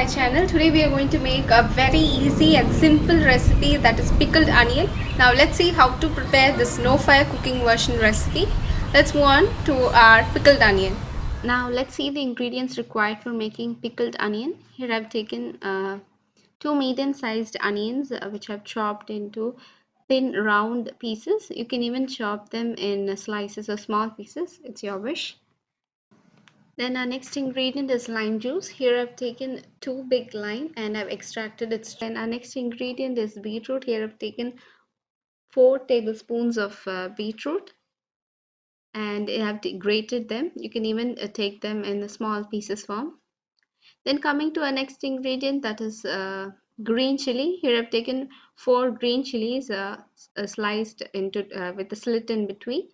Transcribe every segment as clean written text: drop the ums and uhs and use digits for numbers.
channel. Today we are going to make a very easy and simple recipe, that is pickled onion. Now let's see how to prepare this no fire cooking version recipe. Let's move on to our pickled onion. Now let's see the ingredients required for making pickled onion. Here I've taken two medium sized onions which I've chopped into thin round pieces. You can even chop them in slices or small pieces, it's your wish. Then our next ingredient is lime juice. Here I've taken two big lime and I've extracted its. Then our next ingredient is beetroot. Here I've taken 4 tablespoons of beetroot and I have grated them. You can even take them in the small pieces form. Then coming to our next ingredient, that is green chili. Here I've taken 4 green chilies sliced into with a slit in between,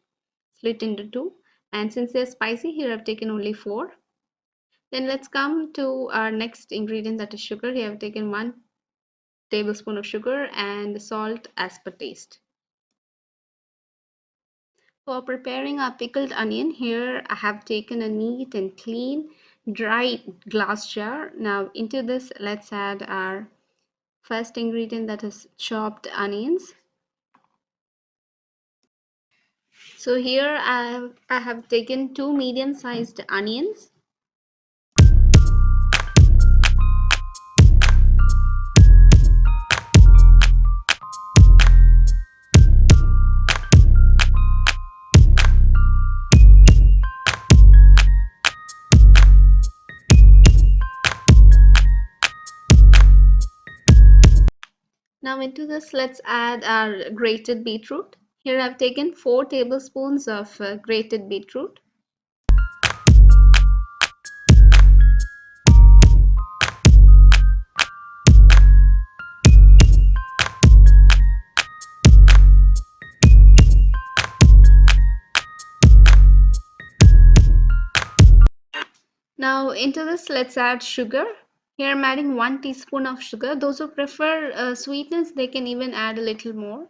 split into 2. And since they're spicy, here I've taken only 4. Then let's come to our next ingredient, that is sugar. Here I've taken 1 tablespoon of sugar and salt as per taste. For preparing our pickled onion, here I have taken a neat and clean dry glass jar. Now into this let's add our first ingredient, that is chopped onions. So here I have taken 2 medium sized onions. Now into this let's add our grated beetroot. Here I've taken 4 tablespoons of grated beetroot. Now into this let's add sugar. Here I'm adding 1 teaspoon of sugar. Those who prefer sweetness, they can even add a little more.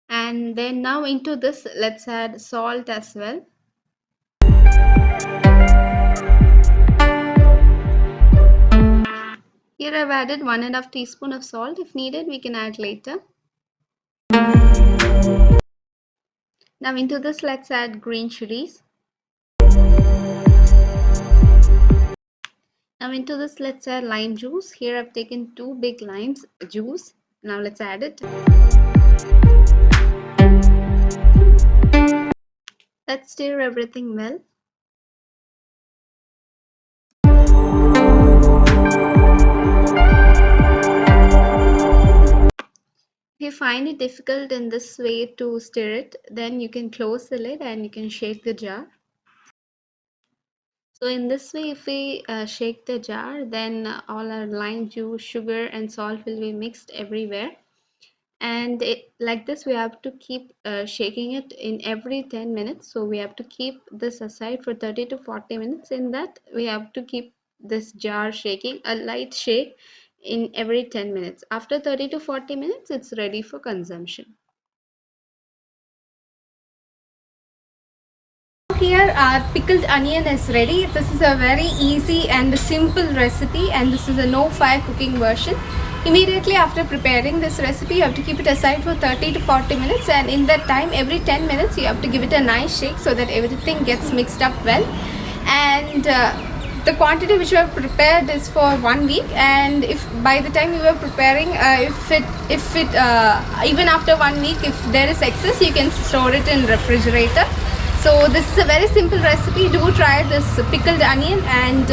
And then now into this let's add salt as well. Here I've added 1½ teaspoon of salt. If needed, we can add later. Now into this let's add green chilies. Now into this let's add lime juice. Here I've taken 2 big limes juice. Now let's add it. Let's stir everything well. If you find it difficult in this way to stir it, then you can close the lid and you can shake the jar. So in this way, if we shake the jar, then all our lime juice, sugar and salt will be mixed everywhere. And like this we have to keep shaking it in every 10 minutes. So we have to keep this aside for 30 to 40 minutes. In that we have to keep this jar shaking, a light shake in every 10 minutes. After 30 to 40 minutes, it's ready for consumption. Here our pickled onion is ready. This is a very easy and simple recipe, and this is a no fire cooking version. Immediately after preparing this recipe, you have to keep it aside for 30 to 40 minutes, and in that time every 10 minutes you have to give it a nice shake so that everything gets mixed up well. And the quantity which you have prepared is for 1 week, and if by the time you are preparing, if it even after 1 week, if there is excess, you can store it in refrigerator. So this is a very simple recipe. Do try this pickled onion, and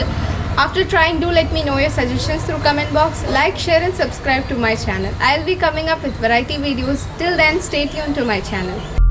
after trying, do let me know your suggestions through comment box. Like, share and subscribe to my channel. I'll be coming up with variety videos. Till then, stay tuned to my channel.